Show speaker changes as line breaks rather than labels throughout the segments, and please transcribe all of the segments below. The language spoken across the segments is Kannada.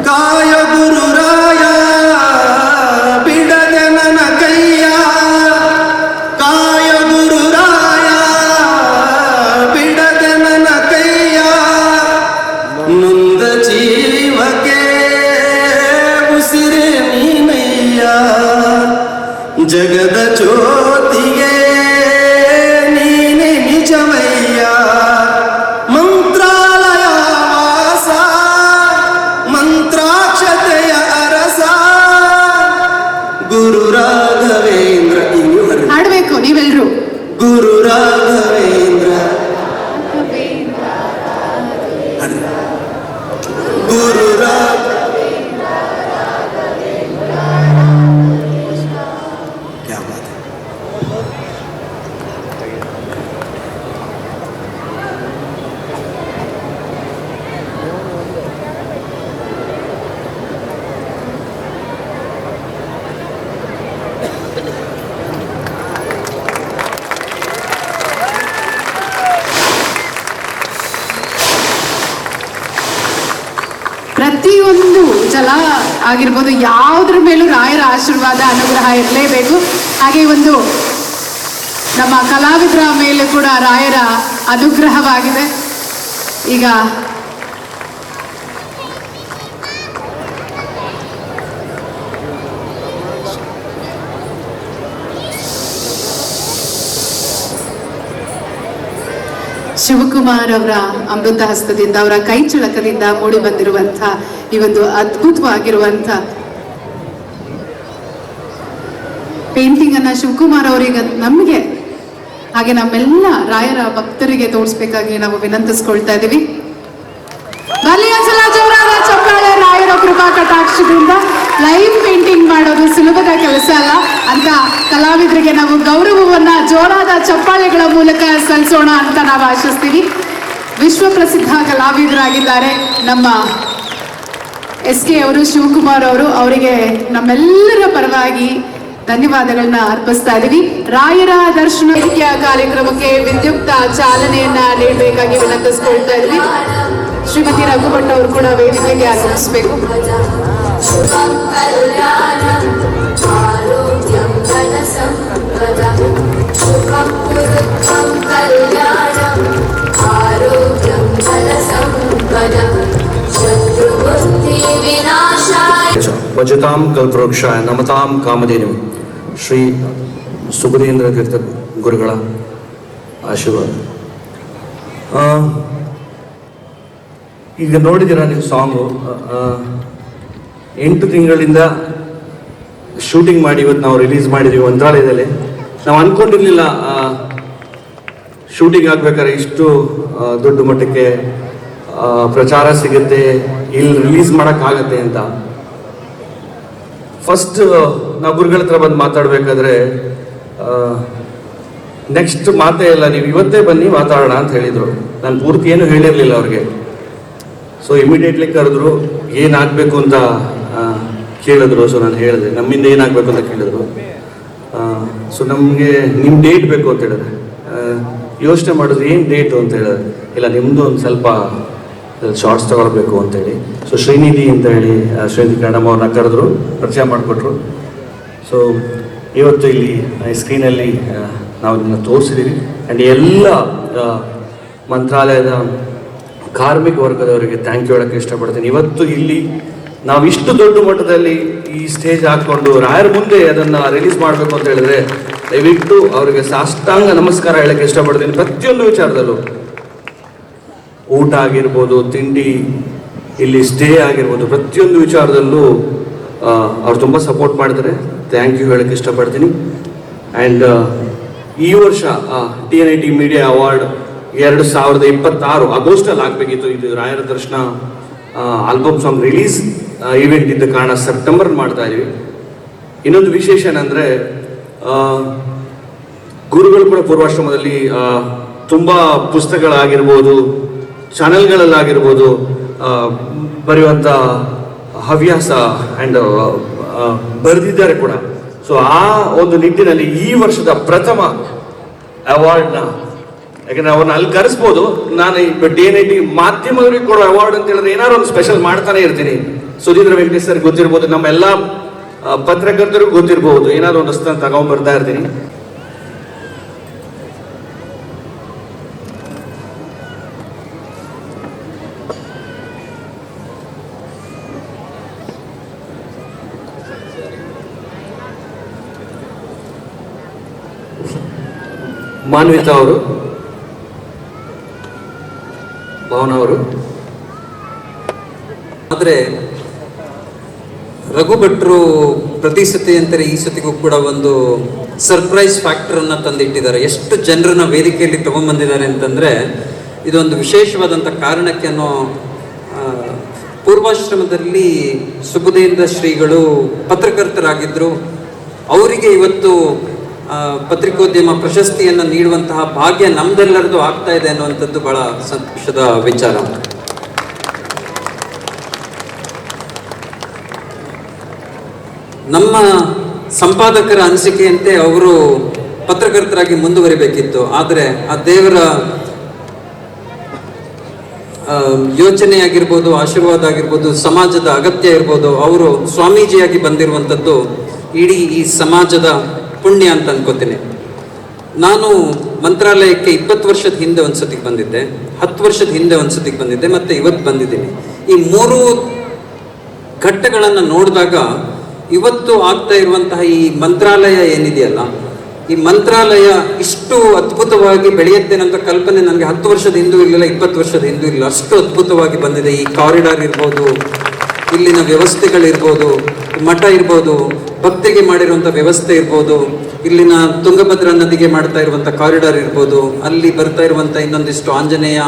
ಕಾಯ ಗುರುರಾಯ ಬಿಡದೆ ನನ್ನ ಕೈಯ, ಕಾಯ ಗುರುರಾಯ ಬಿಡದೆ ನನ್ನ ಕೈಯ, ನೊಂದ ಜೀವಕ್ಕೆ ಉಸಿರೇ ನೀನಯ್ಯ, ಜಗದ ಜ್ಯೋತಿಗೆ ನೀನೆ ನಿಜವಯ್ಯ, ಮಂತ್ರಾಲಯ ವಾಸ ಮಂತ್ರಾಕ್ಷತೆಯ ಅರಸ ಗುರು ರಾಘವೇಂದ್ರ.
ಹಾಡಬೇಕು ನೀವೆಲ್ರು.
ಗುರು ರಾಘವೇಂದ್ರ, ಗುರು
ಪ್ರತಿಯೊಂದು ಜಲ ಆಗಿರ್ಬೋದು, ಯಾವುದ್ರ ಮೇಲೂ ರಾಯರ ಆಶೀರ್ವಾದ ಅನುಗ್ರಹ ಇರಲೇಬೇಕು. ಹಾಗೆ ಒಂದು ನಮ್ಮ ಕಲಾವಿದರ ಮೇಲೆ ಕೂಡ ರಾಯರ ಅನುಗ್ರಹವಾಗಿದೆ. ಈಗ ಶಿವಕುಮಾರ್ ಅವರ ಅಮೃತ ಹಸ್ತದಿಂದ, ಅವರ ಕೈ ಚಳಕದಿಂದ ಮೂಡಿ ಬಂದಿರುವಂಥ ಈ ಒಂದು ಅದ್ಭುತವಾಗಿರುವಂಥ ಪೇಂಟಿಂಗ್ ಅನ್ನ ಶಿವಕುಮಾರ್ ಅವರಿಗೆ ನಮಗೆ ಹಾಗೆ ನಮ್ಮೆಲ್ಲ ರಾಯರ ಭಕ್ತರಿಗೆ ತೋರಿಸ್ಬೇಕಾಗಿ ನಾವು ವಿನಂತಿಸ್ಕೊಳ್ತಾ ಇದ್ದೀವಿ. ಜೋರಾದ ಚಪ್ಪಾಳೆ. ರಾಯರ ಕೃಪಾ ಕಟಾಕ್ಷದಿಂದ ಲೈವ್ ಪೇಂಟಿಂಗ್ ಮಾಡೋದು ಸುಲಭದ ಕೆಲಸ ಅಲ್ಲ ಅಂತ ಕಲಾವಿದರಿಗೆ ನಾವು ಗೌರವವನ್ನ ಜೋರಾದ ಚಪ್ಪಾಳೆಗಳ ಮೂಲಕ ಸಲ್ಲಿಸೋಣ ಅಂತ ನಾವು ಆಶಿಸ್ತೀವಿ. ವಿಶ್ವ ಪ್ರಸಿದ್ಧ ಕಲಾವಿದರಾಗಿದ್ದಾರೆ ನಮ್ಮ SK ಅವರು, ಶಿವಕುಮಾರ್ ಅವರು. ಅವರಿಗೆ ನಮ್ಮೆಲ್ಲರ ಪರವಾಗಿ ಧನ್ಯವಾದಗಳನ್ನ ಅರ್ಪಿಸ್ತಾ ಇದ್ದೀವಿ. ರಾಯರ ದರ್ಶನ ಕಾರ್ಯಕ್ರಮಕ್ಕೆ ವಿದ್ಯುಕ್ತ ಚಾಲನೆಯನ್ನ ನೀಡಬೇಕಾಗಿ ವಿನಂತಿಸ್ಕೊಳ್ತಾ ಇದ್ವಿ. ಶ್ರೀಮತಿ ರಘುಭಟ್ ಅವರು ಕೂಡ ವೇದಿಕೆಗೆ ಆಗಮಿಸಬೇಕು.
ಭಜತಾಂ ಕಲ್ಪವೃಕ್ಷಾಯ ನಮತಾಂ ಕಾಮಧೇನು ಶ್ರೀ ಸುಬುಧೇಂದ್ರ ತೀರ್ಥ ಗುರುಗಳ ಆಶೀರ್ವಾದ. ಈಗ ನೋಡಿದ್ದೀರಾ ನೀವು ಸಾಂಗು, 8 ತಿಂಗಳಿಂದ ಶೂಟಿಂಗ್ ಮಾಡಿ ಇವತ್ತು ನಾವು ರಿಲೀಸ್ ಮಾಡಿದ್ದೀವಿ ಮಂತ್ರಾಲಯದಲ್ಲಿ. ನಾವು ಅಂದ್ಕೊಂಡಿರಲಿಲ್ಲ ಶೂಟಿಂಗ್ ಆಗ್ಬೇಕಾದ್ರೆ ಇಷ್ಟು ದೊಡ್ಡ ಮಟ್ಟಕ್ಕೆ ಪ್ರಚಾರ ಸಿಗುತ್ತೆ, ಇಲ್ಲಿ ರಿಲೀಸ್ ಮಾಡೋಕ್ಕಾಗತ್ತೆ ಅಂತ. ಫಸ್ಟ್ ನಾವು ಗುರುಗಳ ಹತ್ರ ಬಂದು ಮಾತಾಡಬೇಕಾದ್ರೆ ನೆಕ್ಸ್ಟ್ ಮಾತೇ ಇಲ್ಲ, ನೀವು ಇವತ್ತೇ ಬನ್ನಿ ಮಾತಾಡೋಣ ಅಂತ ಹೇಳಿದರು. ನಾನು ಪೂರ್ತಿ ಏನು ಹೇಳಿರಲಿಲ್ಲ ಅವ್ರಿಗೆ. ಸೊ ಇಮಿಡಿಯೇಟ್ಲಿ ಕರೆದ್ರು, ಏನಾಗಬೇಕು ಅಂತ ಕೇಳಿದ್ರು. ಸೊ ನಾನು ಹೇಳಿದೆ ನಮ್ಮಿಂದ ಏನಾಗಬೇಕು ಅಂತ ಕೇಳಿದ್ರು. ಸೊ ನಮಗೆ ನಿಮ್ಮ ಡೇಟ್ ಬೇಕು ಅಂತ ಹೇಳಿದ್ರೆ ಯೋಚನೆ ಮಾಡಿದ್ರು, ಏನು ಡೇಟು ಅಂತ ಹೇಳಿದ್ರೆ, ಇಲ್ಲ ನಿಮ್ಮದು ಒಂದು ಸ್ವಲ್ಪ ಶಾರ್ಟ್ಸ್ ತಗೊಳ್ಬೇಕು ಅಂತೇಳಿ. ಸೊ ಶ್ರೀನಿಧಿ ಅಂತ ಹೇಳಿ ಶ್ರೀನಿಧಿ ಕನ್ನಡಮ್ಮ ಅವ್ರನ್ನ ಕರೆದ್ರು, ಪರಿಚಯ ಮಾಡಿಕೊಟ್ರು. ಸೊ ಇವತ್ತು ಇಲ್ಲಿ ಸ್ಕ್ರೀನಲ್ಲಿ ನಾವು ಇದನ್ನು ತೋರಿಸಿದ್ದೀವಿ. ಆ್ಯಂಡ್ ಎಲ್ಲ ಮಂತ್ರಾಲಯದ ಕಾರ್ಮಿಕ ವರ್ಗದವರಿಗೆ ಥ್ಯಾಂಕ್ ಯು ಹೇಳೋಕ್ಕೆ ಇಷ್ಟಪಡ್ತೀನಿ. ಇವತ್ತು ಇಲ್ಲಿ ನಾವು ಇಷ್ಟು ದೊಡ್ಡ ಮಟ್ಟದಲ್ಲಿ ಈ ಸ್ಟೇಜ್ ಹಾಕ್ಕೊಂಡು ರಾಯರ ಮುಂದೆ ಅದನ್ನು ರಿಲೀಸ್ ಮಾಡಬೇಕು ಅಂತ ಹೇಳಿದ್ರೆ ದಯವಿಟ್ಟು ಅವರಿಗೆ ಸಾಷ್ಟಾಂಗ ನಮಸ್ಕಾರ ಹೇಳೋಕ್ಕೆ ಇಷ್ಟಪಡ್ತೀನಿ. ಪ್ರತಿಯೊಂದು ವಿಚಾರದಲ್ಲೂ, ಊಟ ಆಗಿರ್ಬೋದು, ತಿಂಡಿ, ಇಲ್ಲಿ ಸ್ಟೇ ಆಗಿರ್ಬೋದು, ಪ್ರತಿಯೊಂದು ವಿಚಾರದಲ್ಲೂ ಅವ್ರು ತುಂಬ ಸಪೋರ್ಟ್ ಮಾಡಿದ್ದಾರೆ. ಥ್ಯಾಂಕ್ ಯು ಹೇಳೋಕ್ಕೆ ಇಷ್ಟಪಡ್ತೀನಿ. ಆ್ಯಂಡ್ ಈ ವರ್ಷ TNIT ಮೀಡಿಯಾ ಅವಾರ್ಡ್ 2026 ಆಗಸ್ಟಲ್ಲಿ ಆಗಬೇಕಿತ್ತು. ಇದು ರಾಯರ ದರ್ಶನ ಆಲ್ಬಮ್ ಸಾಂಗ್ ರಿಲೀಸ್ ಇವೆಂಟ್ ಇದ್ದ ಕಾರಣ ಸೆಪ್ಟೆಂಬರ್ ಮಾಡ್ತಾ ಇದೀವಿ. ಇನ್ನೊಂದು ವಿಶೇಷ ಏನಂದರೆ, ಗುರುಗಳು ಕೂಡ ಪೂರ್ವಾಶ್ರಮದಲ್ಲಿ ತುಂಬ ಪುಸ್ತಕಗಳಾಗಿರ್ಬೋದು, ಚಾನೆಲ್ಗಳಲ್ಲಾಗಿರ್ಬೋದು ಬರೆಯುವಂಥ ಹವ್ಯಾಸ ಆ್ಯಂಡ್ ಬರೆದಿದ್ದಾರೆ ಕೂಡ. ಸೊ ಆ ಒಂದು ನಿಟ್ಟಿನಲ್ಲಿ ಈ ವರ್ಷದ ಪ್ರಥಮ ಅವಾರ್ಡ್ನ ಯಾಕಂದ್ರೆ ಅವ್ರನ್ನ ಅಲ್ಲಿ ಕರೆಸ್ಬೋದು. ನಾನು DNA ಮಾಧ್ಯಮದವರಿಗೆ ಕೊಡೋ ಅವಾರ್ಡ್ ಅಂತ ಹೇಳಿದ್ರೆ ಏನಾದ್ರು ಒಂದು ಸ್ಪೆಷಲ್ ಮಾಡ್ತಾನೆ ಇರ್ತೀನಿ. ಸುಧೀಂದ್ರ ವೆಂಕಟೇಶ್ ಸರ್ ಗೊತ್ತಿರ್ಬೋದು, ನಮ್ಮೆಲ್ಲ ಪತ್ರಕರ್ತರಿಗೂ ಗೊತ್ತಿರ್ಬೋದು, ಏನಾದ್ರು ಒಂದು ಹೊಸ ತಗೊಂಡ್ ಬರ್ತಾ ಇರ್ತೀನಿ. ಮಾನ್ವಿತಾ ಅವರು, ಭಾವನಾ ಅವರು.
ಆದರೆ ರಘು ಭಟ್ರು ಪ್ರತಿ ಸತಿ ಅಂತಾರೆ ಈ ಸತಿಗೂ ಕೂಡ ಒಂದು ಸರ್ಪ್ರೈಸ್ ಫ್ಯಾಕ್ಟರ್ ಅನ್ನ ತಂದಿಟ್ಟಿದ್ದಾರೆ. ಎಷ್ಟು ಜನರನ್ನ ವೇದಿಕೆಯಲ್ಲಿ ತಗೊಂಡ್ಬಂದಿದ್ದಾರೆ ಅಂತಂದ್ರೆ ಇದೊಂದು ವಿಶೇಷವಾದಂಥ ಕಾರಣಕ್ಕೆ ಅನ್ನೋ ಪೂರ್ವಾಶ್ರಮದಲ್ಲಿ ಸುಬುಧೇಂದ್ರ ಶ್ರೀಗಳು ಪತ್ರಕರ್ತರಾಗಿದ್ದರು. ಅವರಿಗೆ ಇವತ್ತು ಪತ್ರಿಕೋದ್ಯಮ ಪ್ರಶಸ್ತಿಯನ್ನು ನೀಡುವಂತಹ ಭಾಗ್ಯ ನಮ್ದೆಲ್ಲರದು ಆಗ್ತಾ ಇದೆ ಅನ್ನುವಂಥದ್ದು ಬಹಳ ಸಂತೋಷದ ವಿಚಾರ. ನಮ್ಮ ಸಂಪಾದಕರ ಅನಿಸಿಕೆಯಂತೆ ಅವರು ಪತ್ರಕರ್ತರಾಗಿ ಮುಂದುವರಿಬೇಕಿತ್ತು. ಆದರೆ ಆ ದೇವರ ಯೋಚನೆ ಆಗಿರ್ಬೋದು, ಆಶೀರ್ವಾದ ಆಗಿರ್ಬೋದು, ಸಮಾಜದ ಅಗತ್ಯ ಇರ್ಬೋದು, ಅವರು ಸ್ವಾಮೀಜಿಯಾಗಿ ಬಂದಿರುವಂಥದ್ದು ಇಡೀ ಈ ಸಮಾಜದ ಪುಣ್ಯ ಅಂತ ಅನ್ಕೋತೀನಿ. ನಾನು ಮಂತ್ರಾಲಯಕ್ಕೆ 20 ವರ್ಷದ ಹಿಂದೆ ಒಂದ್ಸತಿಗೆ ಬಂದಿದ್ದೆ, 10 ವರ್ಷದ ಹಿಂದೆ ಒಂದ್ಸತಿಗೆ ಬಂದಿದ್ದೆ, ಮತ್ತೆ ಇವತ್ತು ಬಂದಿದ್ದೀನಿ. ಈ 3 ಘಟ್ಟಗಳನ್ನು ನೋಡಿದಾಗ ಇವತ್ತು ಆಗ್ತಾ ಇರುವಂತಹ ಈ ಮಂತ್ರಾಲಯ ಏನಿದೆಯಲ್ಲ, ಈ ಮಂತ್ರಾಲಯ ಇಷ್ಟು ಅದ್ಭುತವಾಗಿ ಬೆಳೆಯುತ್ತೆ ಅನ್ನೋ ಕಲ್ಪನೆ ನನಗೆ 10 ವರ್ಷದ ಹಿಂದೂ ಇರಲಿಲ್ಲ, 20 ವರ್ಷದ ಹಿಂದೂ ಇಲ್ಲ. ಅಷ್ಟು ಅದ್ಭುತವಾಗಿ ಬಂದಿದೆ. ಈ ಕಾರಿಡಾರ್ ಇರ್ಬೋದು, ಇಲ್ಲಿನ ವ್ಯವಸ್ಥೆಗಳಿರ್ಬೋದು, ಮಠ ಇರ್ಬೋದು, ಭಕ್ತಿಗೆ ಮಾಡಿರುವಂಥ ವ್ಯವಸ್ಥೆ ಇರ್ಬೋದು, ಇಲ್ಲಿನ ತುಂಗಭದ್ರಾ ನದಿಗೆ ಮಾಡ್ತಾ ಇರುವಂಥ ಕಾರಿಡಾರ್ ಇರ್ಬೋದು, ಅಲ್ಲಿ ಬರ್ತಾ ಇರುವಂಥ ಇನ್ನೊಂದಿಷ್ಟು ಆಂಜನೇಯ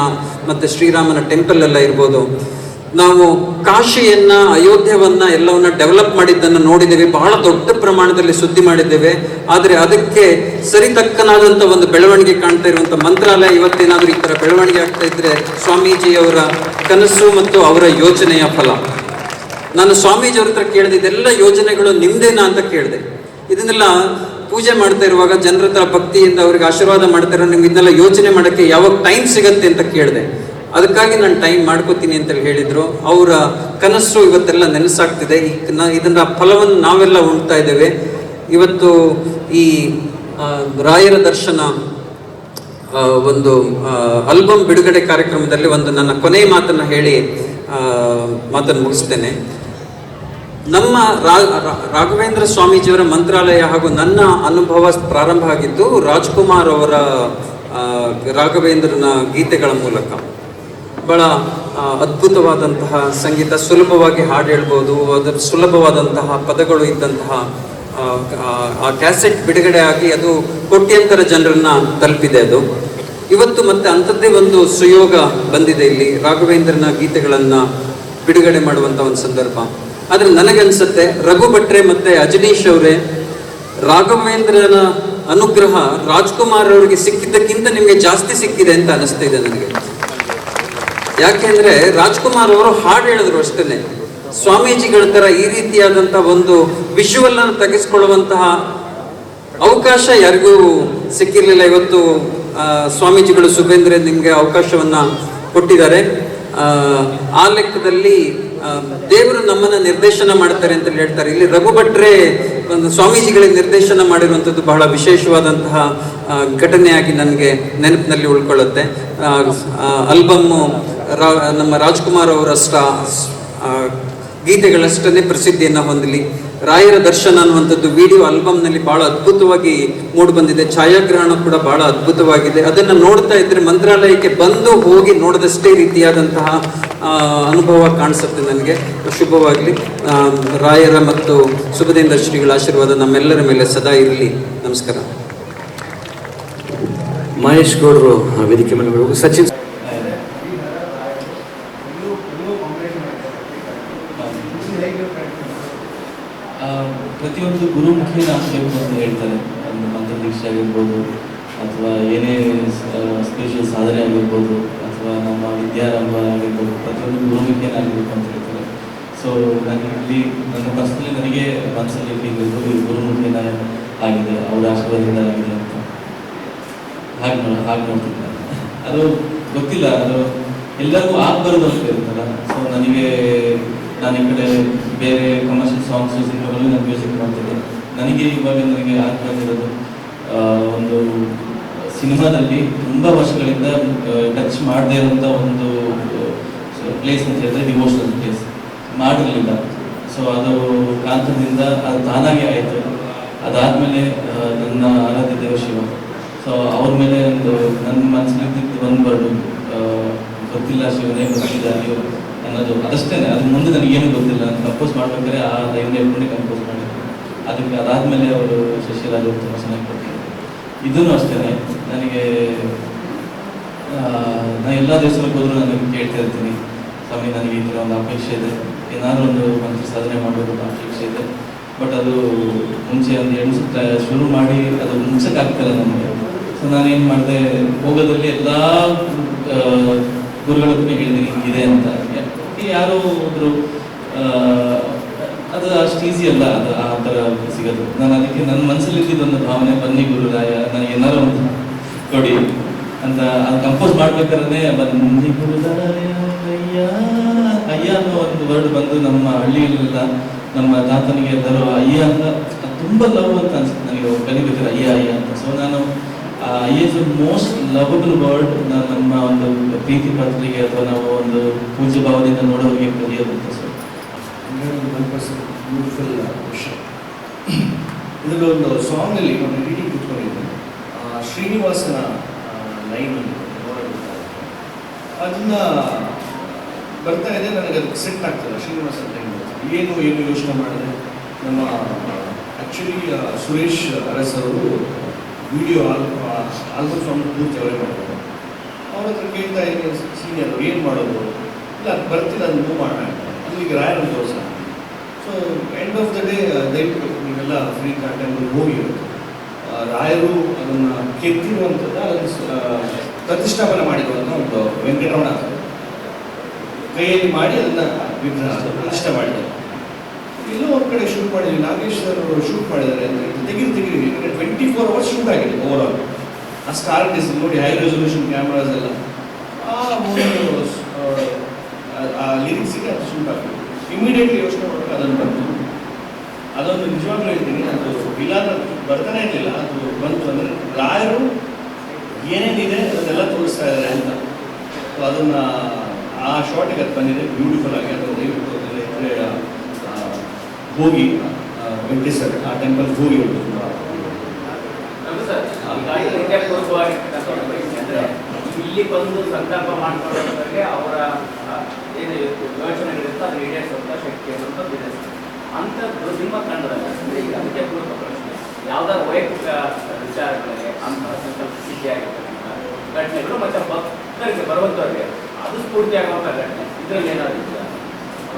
ಮತ್ತು ಶ್ರೀರಾಮನ ಟೆಂಪಲ್ ಎಲ್ಲ ಇರ್ಬೋದು. ನಾವು ಕಾಶಿಯನ್ನ, ಅಯೋಧ್ಯವನ್ನ ಎಲ್ಲವನ್ನ ಡೆವಲಪ್ ಮಾಡಿದ್ದನ್ನು ನೋಡಿದ್ದೇವೆ, ಬಹಳ ದೊಡ್ಡ ಪ್ರಮಾಣದಲ್ಲಿ ಸುದ್ದಿ ಮಾಡಿದ್ದೇವೆ. ಆದರೆ ಅದಕ್ಕೆ ಸರಿತಕ್ಕನಾದಂಥ ಒಂದು ಬೆಳವಣಿಗೆ ಕಾಣ್ತಾ ಇರುವಂಥ ಮಂತ್ರಾಲಯ ಇವತ್ತೇನಾದರೂ ಈ ಥರ ಬೆಳವಣಿಗೆ ಆಗ್ತಾ ಇದ್ರೆ ಸ್ವಾಮೀಜಿಯವರ ಕನಸು ಮತ್ತು ಅವರ ಯೋಚನೆಯ ಫಲ. ನಾನು ಸ್ವಾಮೀಜಿಯವ್ರ ಹತ್ರ ಕೇಳಿದೆ, ಇದೆಲ್ಲ ಯೋಜನೆಗಳು ನಿಮ್ದೇನಾ ಅಂತ ಕೇಳಿದೆ. ಇದನ್ನೆಲ್ಲ ಪೂಜೆ ಮಾಡ್ತಾ ಇರುವಾಗ ಜನರ ಹತ್ರ ಭಕ್ತಿಯಿಂದ ಅವ್ರಿಗೆ ಆಶೀರ್ವಾದ ಮಾಡ್ತಾರೆ, ನಿಮ್ಗೆ ಇದನ್ನೆಲ್ಲ ಯೋಚನೆ ಮಾಡೋಕ್ಕೆ ಯಾವಾಗ ಟೈಮ್ ಸಿಗತ್ತೆ ಅಂತ ಕೇಳಿದೆ. ಅದಕ್ಕಾಗಿ ನಾನು ಟೈಮ್ ಮಾಡ್ಕೋತೀನಿ ಅಂತೇಳಿ ಹೇಳಿದ್ರು. ಅವರ ಕನಸು ಇವತ್ತೆಲ್ಲ ನೆನಸಾಗ್ತಿದೆ. ಇದನ್ನ ಫಲವನ್ನು ನಾವೆಲ್ಲ ಉಣ್ತಾ ಇದ್ದೇವೆ. ಇವತ್ತು ಈ ರಾಯರ ದರ್ಶನ ಒಂದು ಆಲ್ಬಮ್ ಬಿಡುಗಡೆ ಕಾರ್ಯಕ್ರಮದಲ್ಲಿ ಒಂದು ನನ್ನ ಕೊನೆಯ ಮಾತನ್ನು ಹೇಳಿ ಮಾತನ್ನು ಮುಗಿಸ್ತೇನೆ. ನಮ್ಮ ರಾಘವೇಂದ್ರ ಸ್ವಾಮೀಜಿಯವರ ಮಂತ್ರಾಲಯ ಹಾಗೂ ನನ್ನ ಅನುಭವ ಪ್ರಾರಂಭ ಆಗಿದ್ದು ರಾಜ್ಕುಮಾರ್ ಅವರ ರಾಘವೇಂದ್ರನ ಗೀತೆಗಳ ಮೂಲಕ. ಬಹಳ ಅದ್ಭುತವಾದಂತಹ ಸಂಗೀತ, ಸುಲಭವಾಗಿ ಹಾಡು ಹೇಳ್ಬೋದು, ಅದರ ಸುಲಭವಾದಂತಹ ಪದಗಳು ಇದ್ದಂತಹ ಆ ಕ್ಯಾಸೆಟ್ ಬಿಡುಗಡೆ ಆಗಿ ಅದು ಕೋಟ್ಯಂತರ ಜನರನ್ನ ತಲುಪಿದೆ. ಅದು ಇವತ್ತು ಮತ್ತೆ ಅಂಥದ್ದೇ ಒಂದು ಸುಯೋಗ ಬಂದಿದೆ ಇಲ್ಲಿ ರಾಘವೇಂದ್ರನ ಗೀತೆಗಳನ್ನು ಬಿಡುಗಡೆ ಮಾಡುವಂಥ ಒಂದು ಸಂದರ್ಭ. ಆದರೆ ನನಗನ್ಸುತ್ತೆ ರಘು ಭಟ್ರೆ ಮತ್ತೆ ಅಜನೀಶ್ ಅವರೇ, ರಾಘವೇಂದ್ರನ ಅನುಗ್ರಹ ರಾಜ್ಕುಮಾರ್ ಅವರಿಗೆ ಸಿಕ್ಕಿದ್ದಕ್ಕಿಂತ ನಿಮಗೆ ಜಾಸ್ತಿ ಸಿಕ್ಕಿದೆ ಅಂತ ಅನಿಸ್ತಾ ಇದೆ ನನಗೆ. ಯಾಕೆಂದ್ರೆ ರಾಜ್ಕುಮಾರ್ ಅವರು ಹಾಡು ಹೇಳಿದ್ರು ಅಷ್ಟೇ, ಸ್ವಾಮೀಜಿಗಳ ತರ ಈ ರೀತಿಯಾದಂಥ ಒಂದು ವಿಜುವಲ್ ಅನ್ನು ತೆಗೆಸ್ಕೊಳ್ಳುವಂತಹ ಅವಕಾಶ ಯಾರಿಗೂ ಸಿಕ್ಕಿರಲಿಲ್ಲ. ಇವತ್ತು ಸ್ವಾಮೀಜಿಗಳು ಸುಬೇಂದ್ರ ನಿಮಗೆ ಅವಕಾಶವನ್ನ ಕೊಟ್ಟಿದ್ದಾರೆ. ಆ ಲೆಕ್ಕದಲ್ಲಿ ದೇವರು ನಮ್ಮನ್ನ ನಿರ್ದೇಶನ ಮಾಡ್ತಾರೆ ಅಂತ ಹೇಳ್ತಾರೆ. ಇಲ್ಲಿ ರಘು ಭಟ್ರೆ ಒಂದು ಸ್ವಾಮೀಜಿಗಳಿಗೆ ನಿರ್ದೇಶನ ಮಾಡಿರುವಂಥದ್ದು ಬಹಳ ವಿಶೇಷವಾದಂತಹ ಘಟನೆಯಾಗಿ ನನಗೆ ನೆನಪಿನಲ್ಲಿ ಉಳ್ಕೊಳ್ಳುತ್ತೆ. ಆಲ್ಬಮ್ಮು ನಮ್ಮ ರಾಜ್ಕುಮಾರ್ ಅವರಷ್ಟ ಗೀತೆಗಳಷ್ಟನ್ನೇ ಪ್ರಸಿದ್ಧಿಯನ್ನು ಹೊಂದಲಿ. ರಾಯರ ದರ್ಶನ ಅನ್ನುವಂಥದ್ದು ವಿಡಿಯೋ ಆಲ್ಬಮ್ನಲ್ಲಿ ಬಹಳ ಅದ್ಭುತವಾಗಿ ಮೂಡಿ ಬಂದಿದೆ. ಛಾಯಾಗ್ರಹಣ ಕೂಡ ಬಹಳ ಅದ್ಭುತವಾಗಿದೆ. ಅದನ್ನು ನೋಡ್ತಾ ಇದ್ರೆ ಮಂತ್ರಾಲಯಕ್ಕೆ ಬಂದು ಹೋಗಿ ನೋಡಿದಷ್ಟೇ ರೀತಿಯಾದಂತಹ ಅನುಭವ ಕಾಣಿಸುತ್ತೆ ನನಗೆ. ಶುಭವಾಗಲಿ. ರಾಯರ ಮತ್ತು ಸುಬುಧೇಂದ್ರ ಶ್ರೀಗಳ ಆಶೀರ್ವಾದ ನಮ್ಮೆಲ್ಲರ ಮೇಲೆ ಸದಾ ಇರಲಿ. ನಮಸ್ಕಾರ.
ಮಹೇಶ್ ಗೌಡರು ವೇದಿಕೆ ಮೇಲೆ, ಸಚಿನ್
ಪ್ರತಿಯೊಂದು ಗುರುಮುಖಿನ ಆಗಬೇಕು ಅಂತ ಹೇಳ್ತಾರೆ. ಒಂದು ಮಂತ್ರದೀಕ್ಷೆ ಆಗಿರ್ಬೋದು, ಅಥವಾ ಏನೇ ಸ್ಪೆಷಲ್ ಸಾಧನೆ ಆಗಿರ್ಬೋದು, ಅಥವಾ ನಮ್ಮ ವಿದ್ಯಾರಂಭ ಆಗಿರ್ಬೋದು, ಪ್ರತಿಯೊಂದು ಗುರುಮುಖಿಯನ್ನಾಗಬೇಕು ಅಂತ ಹೇಳ್ತಾರೆ. ಸೊ ನನಗೆ ನನ್ನ ಪರ್ಸನಲಿ ನನಗೆ ಮನಸ್ಸಲ್ಲಿ ಫೀಲ್ ಇರ್ಬೋದು, ಈ ಗುರುಮುಖಿನ ಆಗಿದೆ, ಅವರ ಆಶೀರ್ವಾದದಿಂದ ಆಗಿದೆ ಅಂತ ಹಾಗೆ ನೋಡ್ತಿದ್ದಾರೆ. ಅದು ಗೊತ್ತಿಲ್ಲ, ಅದು ಎಲ್ಲರಿಗೂ ಆಗ್ಬಾರ್ದು ಅಂತ ಇರುತ್ತಲ್ಲ. ಸೊ ನನಗೆ ನಾನು ಈ ಕಡೆ ಬೇರೆ ಕಮರ್ಷಿಯಲ್ ಸಾಂಗ್ಸು ಸಿನಿಮಾಗಳು ನಾನು ಮ್ಯೂಸಿಕ್ ಮಾಡ್ತಿದ್ದೆ. ನನಗೆ ಇವಾಗ ನನಗೆ ಆಗ್ಬಂದಿರೋದು ಒಂದು ಸಿನಿಮಾದಲ್ಲಿ ತುಂಬ ವರ್ಷಗಳಿಂದ ಟಚ್ ಮಾಡದೇ ಇರುವಂಥ ಒಂದು ಪ್ಲೇಸ್ ಅಂತ ಹೇಳಿದ್ರೆ ಡಿವೋಷನಲ್ ಪ್ಲೇಸ್ ಮಾಡಿರಲಿಲ್ಲ. ಸೊ ಅದು ಕಾಂತದಿಂದ ಅದು ತಾನಾಗೆ ಆಯಿತು. ಅದಾದಮೇಲೆ ನನ್ನ ಆರಾಧ್ಯ ದೇವ ಶಿವ, ಸೊ ಅವ್ರ ಮೇಲೆ ಒಂದು ನನ್ನ ಮನಸ್ಸಲ್ಲಿದ್ದಿದ್ದು ಒಂದು ವರ್ಡು ಗೊತ್ತಿಲ್ಲ ಶಿವನೇ ಗೊತ್ತಿಲ್ಲ ನೀವು ಅನ್ನೋದು, ಅದಷ್ಟೇ. ಅದ್ರ ಮುಂದೆ ನನಗೇನು ಗೊತ್ತಿಲ್ಲ. ನಾನು ಕಂಪೋಸ್ ಮಾಡ್ಬೇಕಾದ್ರೆ ಆ ಲೈನ್ ಹೇಳ್ಕೊಂಡೆ ಕಂಪೋಸ್ ಮಾಡಿದ್ದೆ. ಅದಕ್ಕೆ ಅದಾದಮೇಲೆ ಅವರು ಶಶಿರಾಜ್ ಅವರು ತುಂಬ ಚೆನ್ನಾಗಿ ಕೊಟ್ಟಿದ್ದಾರೆ. ಇದೂ ಅಷ್ಟೇ, ನನಗೆ ನಾನು ಎಲ್ಲ ದೇಶಗಳಿಗೆ ಹೋದರೂ ನನಗೆ ಕೇಳ್ತಾ ಇರ್ತೀನಿ, ಸ್ವಾಮಿ ನನಗೆ ಈ ಥರ ಒಂದು ಅಪೇಕ್ಷೆ ಇದೆ, ಏನಾದರೂ ಒಂದು ಮಂತ್ರ ಸಾಧನೆ ಮಾಡಬೇಕು ಅಂತ ಅಪೇಕ್ಷೆ ಇದೆ. ಬಟ್ ಅದು ಮುಂಚೆ ಒಂದು ಎಣಿಸುತ್ತೆ ಶುರು ಮಾಡಿ ಅದು ಮುಗಿಸೋಕ್ಕಾಗ್ತಿಲ್ಲ ನನಗೆ. ಸೊ ನಾನೇನು ಮಾಡಿದೆ, ಹೋಗೋದಲ್ಲಿ ಎಲ್ಲ ಗುರುಗಳಿಗೂ ಹೇಳಿದ್ದೀನಿ ಇದೆ ಅಂತ. ಯಾರೋ ಒಬ್ಬರು ಅದು ಅಷ್ಟು ಈಸಿ ಅಲ್ಲ, ಅದು ಆ ಥರ ಸಿಗೋದು. ನಾನು ಅದಕ್ಕೆ ನನ್ನ ಮನಸ್ಸಲ್ಲಿ ಇದ್ದಿದ್ದೊಂದು ಭಾವನೆ, ಬನ್ನಿ ಗುರುರಾಯ ನನಗೆ ಏನಾರು ಒಂದು ಕೊಡಿ ಅಂತ. ಅದು ಕಂಪೋಸ್ ಮಾಡ್ಬೇಕಾದ್ರೆ ಬನ್ನಿ ಗುರುರಾಯ ಅಯ್ಯ ಅಯ್ಯ ಅನ್ನೋ ಒಂದು ವರ್ಡ್ ಬಂದು ನಮ್ಮ ಹಳ್ಳಿಯಲ್ಲೆಲ್ಲ ನಮ್ಮ ತಾತನಿಗೆ ಎಲ್ಲರೂ ಅಯ್ಯ ಅಂತ ತುಂಬ ಲವ್ ಅಂತ ಅನ್ಸುತ್ತೆ ನನಗೆ. ಕಲಿಬೇಕಾದ್ರೆ ಅಯ್ಯ ಅಯ್ಯ ಅಂತ. ಸೊ ನಾನು ಅಯ್ಯ is the most lovable word. ನಮ್ಮ ಒಂದು ಪ್ರೀತಿ ಪಾತ್ರರಿಗೆ ಅಥವಾ ನಾವು ಒಂದು ಪೂಜ್ಯ ಭಾವನೆಯಿಂದ ನೋಡೋರಿಗೆ ಕಲಿಯೋದಂತ. ಸೊ
100% ಬ್ಯೂಟಿಫುಲ್ ವಿಷಯ. ಇದರಲ್ಲಿ ಒಂದು ಸಾಂಗಲ್ಲಿ ಒಂದು ರೀಡಿಂಗ್ ಕೂತ್ಕೊಂಡಿದ್ದೆ, ಶ್ರೀನಿವಾಸನ ಲೈನ್ ಅದನ್ನ ಬರ್ತಾ ಇದೆ, ನನಗೆ ಅದಕ್ಕೆ ಸೆಟ್ ಆಗ್ತದೆ. ಶ್ರೀನಿವಾಸನ ಲೈನ್ ಏನು ಯೋಚನೆ ಮಾಡಿದೆ, ನಮ್ಮ ಆ್ಯಕ್ಚುಲಿ ಸುರೇಶ್ ಅರಸ್ ಅವರು ವಿಡಿಯೋ ಆಲ್ಬಮ್ ಸಾಂಗ್ ಪೂರ್ತಿ ಅವರೇ ಮಾಡಿದ್ದಾರೆ. ಅವ್ರ ಹತ್ರ ಕೇಳ್ತಾ ಇದ್ದೀನಿ, ಸೀನಿಯರ್ ಏನು ಮಾಡೋದು ಇಲ್ಲ, ಅದು ಬರ್ತಿಲ್ಲ, ಅದು ಮೂವ್ ಮಾಡೋಣ ಅಂತ. ಅದು ಈಗ ರಾಯರು ತೋರಿಸ. So end of the day ದಯವಿಟ್ಟು ನೀವೆಲ್ಲ ಫ್ರೀ ಟೈಮಲ್ಲಿ ಹೋಗಿ, ರಾಯರು ಅದನ್ನು ಕೆತ್ತಿರುವಂಥದ್ದು, ಅದನ್ನು ಪ್ರತಿಷ್ಠಾಪನೆ ಮಾಡಿರುವಂಥ ಒಂದು ವೆಂಕಟರಮಣ ಕೈಯಲ್ಲಿ ಮಾಡಿ ಅದನ್ನು ವಿಗ್ರಹ ಪ್ರತಿಷ್ಠೆ ಮಾಡಿದ್ದಾರೆ. ಎಲ್ಲೋ ಒಂದು ಕಡೆ ಶೂಟ್ ಮಾಡಿದ್ವಿ, ನಾಗೇಶ್ ಅವರು ಶೂಟ್ ಮಾಡಿದ್ದಾರೆ ಅಂತ ತೆಗಿರಿ 24 hours ಶೂಟ್ ಆಗಿದೆ ಓವರ್ ಆಲ್. ಆ ಸ್ಟಾರ್ ಇಸ್ ನೋಡಿ, ಹೈ ರೆಸೊಲ್ಯೂಷನ್ ಕ್ಯಾಮ್ರಾಸ್ ಎಲ್ಲ ಆ ಲಿರಿಕ್ಸಿಗೆ ಅದು ಶೂಟ್ ಆಗಿದೆ. ಇಮಿಡಿಯೇಟ್ಲಿ ಯೋಚನೆ ಮಾಡಬೇಕು, ಅದನ್ನು ಬಂತು. ಅದೊಂದು ನಿಜವಾಗ್ಲೂ ಹೇಳ್ತೀನಿ, ಅದು ಇಲ್ಲ ಬರ್ತಾನೆ ಇರಲಿಲ್ಲ, ಅದು ಬಂತು ಅಂದರೆ ರಾಯರು ಏನೇನಿದೆ ಅದನ್ನೆಲ್ಲ ತೋರಿಸ್ತಾ ಇದ್ದಾರೆ ಅಂತ. ಸೊ ಅದನ್ನು ಆ ಶಾರ್ಟಿಗೆ ಅದು ಬಂದಿದೆ ಬ್ಯೂಟಿಫುಲ್ ಆಗಿ. ಅದು ದಯವಿಟ್ಟು ಇದ್ದರೆ ಹೋಗಿ ವೆಂಕಟೇಶ್ವರ ಆ ಟೆಂಪಲ್ ಹೋಗಿ ಉಂಟು.
ಇಲ್ಲಿ ಬಂದು ಸಂಕಲ್ಪ ಮಾಡ್ಕೊಳ್ಳೋದ್ರಲ್ಲಿ ಅವರ ಏನು ಯೋಚನೆಗಳಿರುತ್ತೆ ಅದು ಈಡೇರಿಸುವಂಥ ಶಕ್ತಿ ಅನ್ನೋಂಥದ್ದಿದೆ. ಅಂಥದ್ದು ನಿಮ್ಮ ತಂಡದಲ್ಲಿ ಈಗ ಅದಕ್ಕೆ ಪೂರ್ವ ಪ್ರಶ್ನೆ, ಯಾವುದಾದ್ರು ವೈಯಕ್ತಿಕ ವಿಚಾರಗಳಿಗೆ ಅಂತಹ ಸಂಕಲ್ಪ ಸಿದ್ಧಿಯಾಗಿರ್ತಕ್ಕಂಥ ಘಟನೆಗಳು ಮತ್ತು ಭಕ್ತರಿಗೆ ಬರುವಂಥವ್ರಿಗೆ ಅದು ಸ್ಫೂರ್ತಿಯಾಗುವಂಥ ಘಟನೆ ಇದರಲ್ಲಿ ಏನಾದರೂ ಇದೆಯಾ?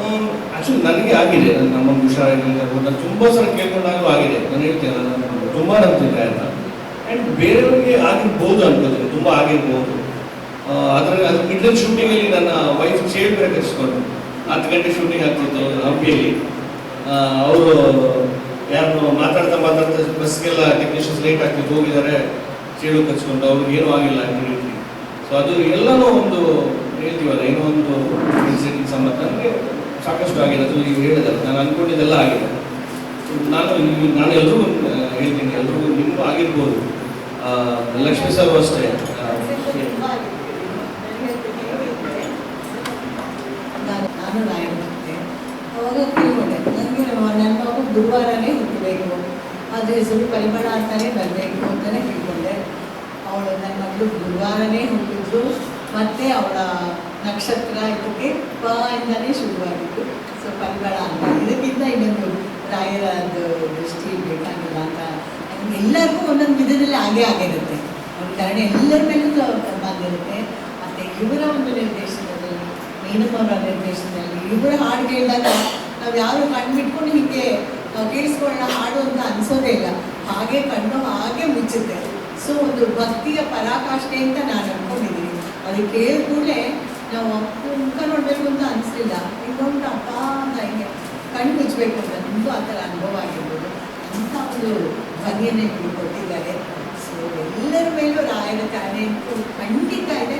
ಆ್ಯಕ್ಚುಲಿ ನನಗೆ ಆಗಿದೆ, ನಮ್ಮೊಂದು ಹುಷಾರಾಗಿಲ್ಲ, ನಾನು ತುಂಬ ಸಲ ಕೇಳ್ಕೊಂಡಾಗಲೂ ಆಗಿದೆ. ನಾನು ಹೇಳ್ತೇನೆ, ನಾನು ತುಂಬ ನಂಬ್ತಿದ್ದೆ ಅಂತ. ಆ್ಯಂಡ್ ಬೇರೆಯವರಿಗೆ ಆಗಿರ್ಬೋದು ಅನ್ಕೋತೀನಿ, ತುಂಬ ಆಗಿರ್ಬೋದು. ಅದ್ರ ಮಿಡ್ಲ್ ಶೂಟಿಂಗಲ್ಲಿ ನನ್ನ ವೈಫ್ ಚೇರ್ ಬೇರೆ ಕಚ್ಕೊಂಡು 10 ಗಂಟೆ ಶೂಟಿಂಗ್ ಆಗ್ತಿತ್ತು ಹಂಪಿಯಲ್ಲಿ. ಅವರು ಯಾರು ಮಾತಾಡ್ತಾ ಬಸ್ಗೆಲ್ಲ ಟೆಕ್ನಿಷಿಯನ್ಸ್ ಲೇಟ್ ಆಗ್ತಿತ್ತು, ಹೋಗಿದ್ದಾರೆ, ಚೇಳು ಕಚ್ಕೊಂಡು, ಅವ್ರಿಗೆ ಏನೂ ಆಗಿಲ್ಲ ಇಮಿಡಿಯೇಟ್ಲಿ. ಸೊ ಅದು ಎಲ್ಲನೂ ಒಂದು ಹೇಳ್ತೀವಲ್ಲ, ಏನೋ ಒಂದು ಇನ್ಸಿಡೆಂಟ್ ಸಂಬಂಧ ನನಗೆ ಸಾಕಷ್ಟು ಆಗಿದೆ. ಅದು ಈಗ ಹೇಳಿದಲ್ಲ, ನಾನು ಅಂದ್ಕೊಂಡಿದ್ದೆಲ್ಲ ಆಗಿದೆ. ನಾನು ಎಲ್ರಿಗೂ ಹೇಳ್ತೀನಿ, ಎಲ್ರಿಗೂ ನಿಮಗೂ ಆಗಿರ್ಬೋದು. ಲಕ್ಷ್ಮೀ ಸರ್ ಅಷ್ಟೇ,
ನಾನು ರಾಯಣ್ಣ ಅವಾಗ ತಿಳ್ಕೊಂಡೆ, ನನಗೆ ನನ್ನ ಮಗು ಗುರುವಾರನೇ ಹುಟ್ಟಬೇಕು, ಅದು ಹೆಸರು ಪರಿಮಳ ಅಂತಲೇ ಬರಬೇಕು ಅಂತಲೇ ತಿಳ್ಕೊಂಡೆ. ಅವಳು ನನ್ನ ಮಗಳು ಗುರುವಾರನೇ ಹುಟ್ಟಿದ್ರು, ಮತ್ತು ಅವಳ ನಕ್ಷತ್ರ ಇದಕ್ಕೆ ಪ ಇಂದಲೇ ಶುರುವಾಗಿತ್ತು. ಸೊ ಪರಿಮಳ ಅಂತ, ಇದಕ್ಕಿಂತ ಇನ್ನೊಂದು ರಾಯರದ್ದು ದೃಷ್ಟಿ ಬೇಕಾಗಿಲ್ಲ ಅಂತ. ಎಲ್ಲರಿಗೂ ಒಂದೊಂದು ವಿಧದಲ್ಲಿ ಆಗಿರುತ್ತೆ, ಅವ್ರ ಕಾರಣ ಎಲ್ಲರ ಮೇಲೂ ಬಂದಿರುತ್ತೆ. ಮತ್ತು ಇವರ ಒಂದು ನಿರ್ದೇಶನದಲ್ಲಿ, ನೀನಮ್ಮವರ ನಿರ್ದೇಶನದಲ್ಲಿ ಇವರ ಹಾಡು ಕೇಳಿದಾಗ ನಾವು ಯಾರು ಕಣ್ಬಿಟ್ಕೊಂಡು ಹೀಗೆ ಕೇಳಿಸ್ಕೊಳ್ಳೋಣ ಹಾಡು ಅಂತ ಅನಿಸೋದೇ ಇಲ್ಲ. ಹಾಗೆ ಕಣ್ಣು ಹಾಗೆ ಮುಚ್ಚುತ್ತೆ. ಸೊ ಒಂದು ಭಕ್ತಿಯ ಪರಾಕಾಷ್ಠೆ ಅಂತ ನಾನು ಅಂದ್ಕೊಂಡಿದ್ದೀನಿ. ಅದು ಕೇಳಿದ ಕೂಡಲೇ ನಾವು ಮುಖ ನೋಡಬೇಕು ಅಂತ ಅನಿಸ್ಲಿಲ್ಲ, ಇನ್ನೊಂದು ಅಪ್ಪ ಅಂತ ಹಿಂಗೆ ಕಣ್ಣು ಮುಚ್ಚಬೇಕು ಅಂತ. ನಿಮಗೂ ಆ ಥರ ಅನುಭವ ಆಗಿರ್ಬೋದು. ಅಂಥ ಒಂದು ಧ್ವನಿಯನ್ನೇ ಕೊಟ್ಟಿದ್ದಾರೆ. ಸೊ ಎಲ್ಲರ ಮೇಲೂ ರಾಯರ ಟ್ಯಾಲೆಂಟು ಖಂಡಿತ ಇದೆ.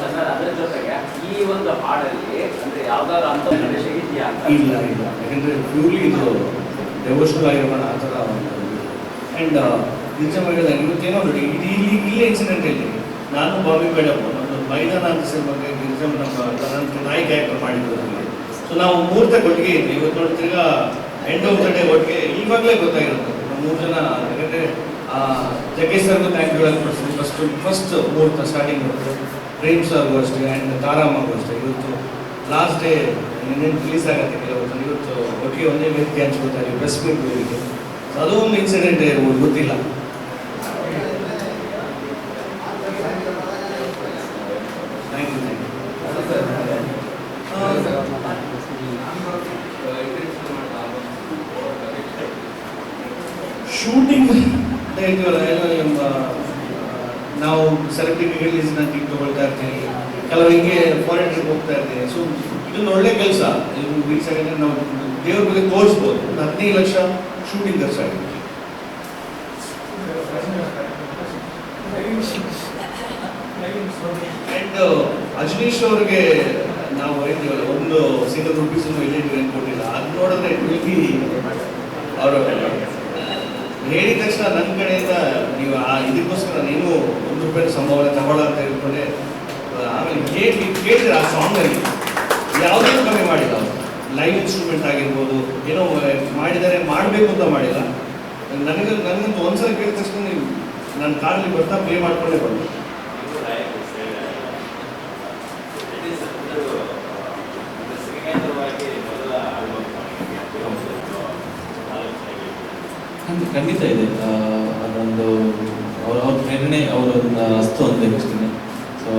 ಸರ್, ಅದರ ಜೊತೆಗೆ ಈ ಒಂದು ಹಾಡಲ್ಲಿ ಅಂದ್ರೆ ಯಾವ್ದಾದ್ರು ಅಂತ ಪ್ರದೇಶ ಇದೆಯಾ ಅಂತ?
ಇಲ್ಲ, ಯಾಕಂದರೆ ಪ್ಯೂರ್ಲಿ ಇದು ಡೆವೋಷನಲ್ ಆಗಿರೋಣ ಆ ಥರ ಆ್ಯಂಡ್ ಗಿರಿಜಮ್ಮಗಳ ಇವತ್ತೇನೋ ನೋಡಿ, ಇಲ್ಲೇ ಇನ್ಸಿಡೆಂಟ್ ಇಲ್ಲಿ ನಾನು ಬಾಬಿ ಮೇಡಮ್ ಒಂದು ಮೈದಾನ ಅಂತ ಸಿನಿಮಾಗೆ ಗಿರಿಜಮ್ಮ ನನ್ನ ನಾಯಿ ಕ್ಯಾರೆಕ್ಟರ್ ಮಾಡಿದ್ರು ನನಗೆ. ಸೊ ನಾವು ಮುಹೂರ್ತ ಒಟ್ಟಿಗೆ ಇದ್ವಿ. ಇವತ್ತು ನೋಡಿ ತಿರ್ಗಾ ಎಂಡ್ ಆಫ್ ದ ಡೇ ಒಟ್ಟಿಗೆ ಇವಾಗಲೇ ಗೊತ್ತಾಗಿರುತ್ತೆ ನಾವು 3 ಜನ. ಯಾಕಂದರೆ ಜಗ್ಗೇಶ್ ಸರ್ಗೂ ಥ್ಯಾಂಕ್ ಯು ಹೇಳ್ಕೊಡ್ತೀನಿ. ಫಸ್ಟ್ ಮುಹೂರ್ತ ಸ್ಟಾರ್ಟಿಂಗ್ ಪ್ರೇಮ್ ಸರ್ಗೂ ಅಷ್ಟೇ ಆ್ಯಂಡ್ ತಾರಾಮಗೂ ಅಷ್ಟೇ. ಇವತ್ತು ಲಾಸ್ಟ್ ಡೇ ಇನ್ನೇನು ರಿಲೀಸ್ ಆಗುತ್ತೆ ಕೆಲವತ್ತು. ಇವತ್ತು ಒಟ್ಟಿಗೆ ಒಂದೇ ವೇದಿಕೆ ಹಂಚ್ಕೊತಾರೆ ಪ್ರೆಸ್ ಮೀಟ್ ವೇದಿಕೆ. ಸೊ ಅದು ಒಂದು ಇನ್ಸಿಡೆಂಟ್ ಇರ್ಬೋದು, ಗೊತ್ತಿಲ್ಲ. Thank you. ಶೂಟಿಂಗ್ ಅಂತ ಹೇಳ್ತೀವಲ್ಲ, ಎಲ್ಲ ನಾವು ಸೆಲೆಬ್ರಿಟಿ ರಿಲೀಸ್ನ ಟಿಕ್ ತೊಗೊಳ್ತಾ ಇರ್ತೀವಿ, ಕೆಲವರು ಹಿಂಗೆ ಫಾರಿನ್ ಟ್ರಿಪ್ ಹೋಗ್ತಾ ಇರ್ತೀವಿ. ಸೊ ಇದೊಂದು ಒಳ್ಳೆ ಕೆಲಸ. ಇದು ರೀಚ್ ಆಗಿದ್ರೆ ನಾವು ದೇವ್ರ ಬಗ್ಗೆ ತೋರಿಸ್ಬೋದು. 15 ಲಕ್ಷ ಶೂಟಿಂಗ್ ಖರ್ಚಾಗಿದೆ. ಆ್ಯಂಡ್ ಅಜನೀಶ್ ಅವ್ರಿಗೆ ನಾವು ಹೇಳ್ತೀವಲ್ಲ, ಒಂದು ಸಿಂಗಲ್ ರುಪೀಸನ್ನು ಎಲ್ಲಿ ಕೊಟ್ಟಿಲ್ಲ. ಅದು ನೋಡಿದ್ರೆ ಅವರು ಹೇಳಿದ ತಕ್ಷಣ ನನ್ನ ಕಡೆಯಿಂದ ನೀವು ಇದಕ್ಕೋಸ್ಕರ ನೀನು ₹1 ಸಂಭಾವನೆ ತಗೊಳ್ಳ ಅಂತ ಹೇಳ್ಕೊಂಡೆ. ಆಮೇಲೆ ಕೇಳಿದ್ರೆ ಆ ಸಾಂಗಲ್ಲಿ ಯಾವುದೂ ಕಮ್ಮಿ ಮಾಡಿಲ್ಲ ಅವರು. ಲೈವ್ ಇನ್ಸ್ಟ್ರೂಮೆಂಟ್ ಆಗಿರ್ಬೋದು, ಏನೋ ಮಾಡಿದರೆ ಮಾಡಬೇಕು ಅಂತ ಮಾಡಿಲ್ಲ. ನನಗಂತೂ ಒಂದ್ಸಲ ಕೇಳಿದ ತಕ್ಷಣ ನೀವು ನನ್ನ ಕಾರಲ್ಲಿ ಬರ್ತಾ ಪ್ಲೇ ಮಾಡ್ಕೊಂಡೇ ಬಂದು.
ಖಂಡಿತ ಇದೆ. ಅದೊಂದು ಅವ್ರ ಪ್ರೇರಣೆ, ಅವರೊಂದು ಅಸ್ತು ಅಷ್ಟೇ. ಸೊ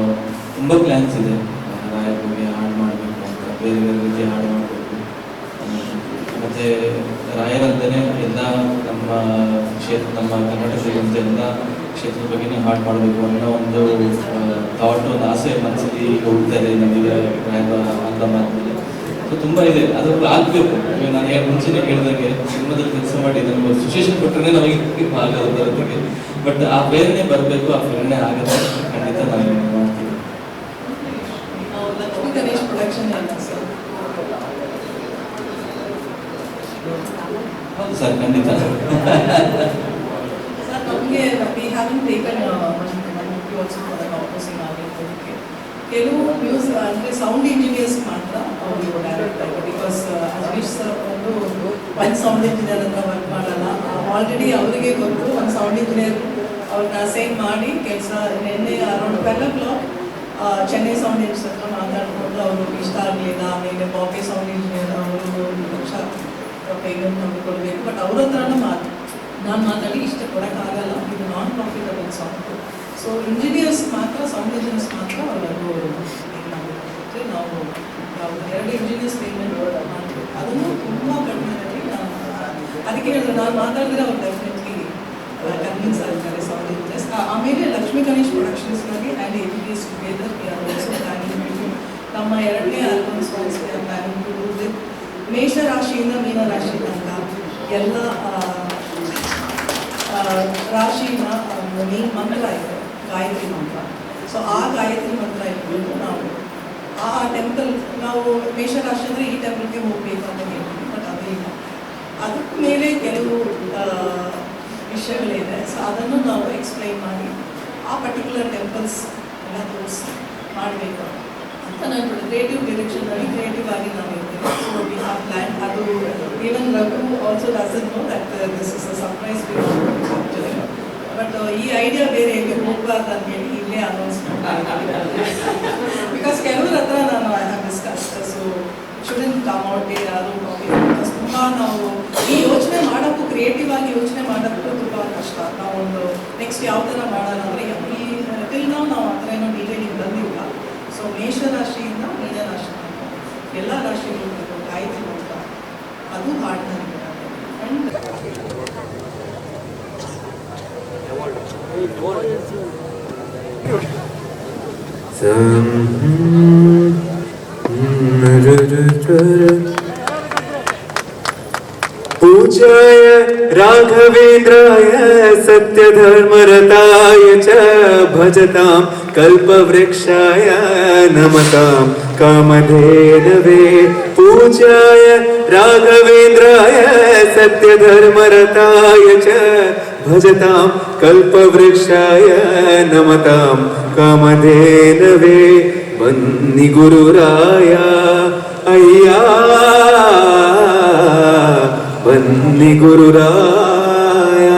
ತುಂಬ ಪ್ಲ್ಯಾನ್ಸ್ ಇದೆ. ರಾಯರ ಬಗ್ಗೆ ಹಾಡು ಮಾಡಬೇಕು ಅಂತ, ಬೇರೆ ಬೇರೆ ರೀತಿ ಹಾಡು ಮಾಡಬೇಕು. ಮತ್ತು ರಾಯರಂತಲೇ ಎಲ್ಲ ನಮ್ಮ ನಮ್ಮ ಕರ್ನಾಟಕದಂತೆ ಎಲ್ಲ ಕ್ಷೇತ್ರದ ಬಗ್ಗೆನೇ ಹಾಡು ಮಾಡಬೇಕು ಅನ್ನೋ ಒಂದು ಥಾಟ್, ಒಂದು ಆಸೆ ಮನಸ್ಸಲ್ಲಿ ಹೋಗ್ತಾ ಇದೆ ನಮಗೆ ರಾಯರ ಅಂತ ಮಾತಿದೆ. ಸೊ ತುಂಬ ಇದೆ, ಅದು ಆಗಬೇಕು. ನಾನು ಮುಂಚೆನೇ ಹೇಳಿದಾಗೆ ಸಿನಿಮಾದಲ್ಲಿ ಕೆಲಸ ಮಾಡಿ ನನಗೆ ಸಿಚುವೇಶನ್ ಕೊಟ್ಟರೆ ನಮಗೆ ಆಗೋದು ಬರೋದಕ್ಕೆ. ಬಟ್ ಆ ಪ್ರೇರಣೆ ಬರಬೇಕು, ಆ ಪ್ರೇರಣೆ ಆಗುತ್ತೆ. ಖಂಡಿತ ನಾನು ಮಾಡ್ತೀನಿ.
ಲಕ್ಷ್ಮೀ ಗಣೇಶ್ ಪ್ರೊಡಕ್ಷನ್ ಅಂತ ಸರ್.
ಹೌದು ಸರ್, ಖಂಡಿತ.
ಸರ್, ನಮಗೆ ವಿ ಹ್ಯಾವನ್ ಟೇಕನ್ ಕಾಂಪೋಸಿಂಗ್ ಆಗಿರೋದಕ್ಕೆ ಕೆಲವು ಅಂದರೆ ಸೌಂಡ್ ಇಂಜಿನಿಯರ್ಸ್ ಮಾತ್ರ ಅವರು ಡೈರೆಕ್ಟ್ ಆಗಿ. ಬಿಕಾಸ್ ಅಜನೀಶ್ ಸರ್ ಒಂದು ಸೌಂಡ್ ಇಂಜಿನಿಯರ್ ಹತ್ರ ವರ್ಕ್ ಮಾಡಲ್ಲ. ಆಲ್ರೆಡಿ ಅವರಿಗೆ ಗೊತ್ತು ಒಂದು ಸೌಂಡ್ ಇಂಜಿನಿಯರ್ ಅವ್ರನ್ನ ಅಸೈನ್ ಮಾಡಿ ಕೆಲಸ. ನಿನ್ನೆ around 12 o'clock Chennai sound engineer ಹತ್ರ ಮಾತಾಡಿಕೊಂಡು ಅವರು ಇಷ್ಟ ಆಗಲಿಲ್ಲ. ಆಮೇಲೆ ಬಾಂಬೆ ಸೌಂಡ್ ಇಂಜಿನಿಯರ್ ಅವರು ಲಕ್ಷ ಪೇಮೆಂಟ್ ನಮಗೆ ಕೊಡಬೇಕು. ಬಟ್ ಅವ್ರ ಹತ್ರನೂ ನಾನು ಮಾತಾಡಿ ಇಷ್ಟ ಕೊಡೋಕ್ಕಾಗಲ್ಲ, ಇದು ನಾನ್ ಪ್ರಾಫಿಟಬಲ್ ಸಾಂಗ್. ಸೊ ಇಂಜಿನಿಯರ್ಸ್ ಮಾತ್ರ, ಸೌಂಡ್ ಇಂಜಿನಿಯರ್ಸ್ ಮಾತ್ರ ಅವ್ರಿಗೂ ಏನಾಗುತ್ತೆ, ನಾವು 2 ಇಂಜಿನಿಯರ್ಸ್ ಪೇಮೆಂಟ್ ಮಾಡಬೇಕು. ಅದನ್ನು ತುಂಬ ಕಡಿಮೆಯಲ್ಲಿ ಅದಕ್ಕೆ ಹೇಳಿದ್ರೆ ನಾನು ಮಾತಾಡಿದ್ರೆ ಅವ್ರು ಡೆಫಿನೆಟ್ಲಿ ಕನ್ವಿನ್ಸ್ ಆಗ್ತಾರೆ ಸೌಂಡ್ ಇಂಜಿನಿಯರ್ಸ್. ಆಮೇಲೆ ಲಕ್ಷ್ಮೀ ಗಣೇಶ್ ಪ್ರೊಡಕ್ಷನ್ಸ್ಗಾಗಿ ಆ್ಯಂಡ್ ಎಜುಕೇಸ್ together we are also planning to ನಮ್ಮ 2ನೇ album songs we are planning to do with ಮೇಷರಾಶಿಯಿಂದ ಮೀನರಾಶಿ ತನಕ ಎಲ್ಲ ರಾಶಿನ ಮೇನ್ ಮಂತ್ರ ಇದೆ, ಗಾಯತ್ರಿ ಮಂತ್ರ. ಸೊ ಆ ಗಾಯತ್ರಿ ಮಂತ್ರ ಇಟ್ಕೊಂಡು ನಾವು ಆ ಟೆಂಪಲ್, ನಾವು ಮೇಷರಾಶಿ ಅಂದರೆ ಈ ಟೆಂಪಲ್ಗೆ ಹೋಗಬೇಕು ಅಂತ ಹೇಳ್ತೀವಿ. ಬಟ್ ಅದೇ ಇಲ್ಲ, ಅದಕ್ಕೆ ಮೇಲೆ ಕೆಲವು ವಿಷಯಗಳಿದೆ. ಸೊ ಅದನ್ನು ನಾವು ಎಕ್ಸ್ಪ್ಲೈನ್ ಮಾಡಿ ಆ ಪರ್ಟಿಕ್ಯುಲರ್ ಟೆಂಪಲ್ಸ್ ಎಲ್ಲ ತೋರಿಸಿ ಮಾಡಬೇಕು ಅಂತ ನಾನು ಕ್ರಿಯೇಟಿವ್ ಡೈರೆಕ್ಷನ್ನಲ್ಲಿ ಕ್ರಿಯೇಟಿವ್ ಆಗಿ ನಾವು ಇರ್ತೇವೆ. So we have plan. ಅದು even Raghu also doesn't know that this is a surprise. But ಈ ಐಡಿಯಾ ಬೇರೆ ಎಲ್ಲಿ ಹೋಗಬಾರ್ದು ಅಂತೇಳಿ ಇಲ್ಲೇ ಅನೌನ್ಸ್ಮೆಂಟ್ ಬಿಕಾಸ್ ಕೆಲವ್ರ ಹತ್ರ ನಾನು I have discussed. So shouldn't come out ಬೇರೆ ಯಾರು ಬಿಕಾಸ್ ತುಂಬ ನಾವು ಈ ಯೋಚನೆ ಮಾಡೋಕ್ಕೂ, ಕ್ರಿಯೇಟಿವ್ ಆಗಿ ಯೋಚನೆ ಮಾಡೋಕ್ಕೂ ತುಂಬ ಕಷ್ಟ. ನಾವು ಒಂದು ನೆಕ್ಸ್ಟ್ ಯಾವ ಥರ ಮಾಡೋಣ ಅಂದರೆ ಈ ಟಿಲ್ ನಾವು ಆ ಥರ ಏನೋ ಡೀಟೇಲಿಂಗ್ ಬಂದಿಲ್ಲ. ಸೊ ಮೇಷರಾಶಿಯಿಂದ ಮೀನರಾಶಿ ಎಲ್ಲ ರಾಶಿಗಳು ಗಾಯತ್ರಿ ಮಂತ್ರ ಅದು ಹಾಡ್ತಾರೆ.
पूजाय
राघवेन्द्राय सत्यधर्मरताय च भजतां कल्पवृक्षाय नमतां कामधेनवे पूज्याय राघवेन्द्राय सत्यधर्मरताय च भजतां कल्पवृक्षाय नमतां कामधेनवे बन्नि गुरुराय अय्या बन्नि गुरुराय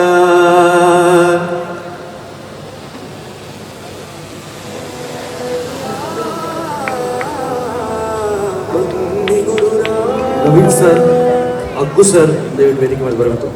बन्नि गुरुराय
ನವೀನ್ ಸರ್, ಅಗ್ಗು ಸರ್ ದಯವಿಟ್ಟು ವೇದಿಕೆ ಮೇಲೆ ಬರಬೇಕು.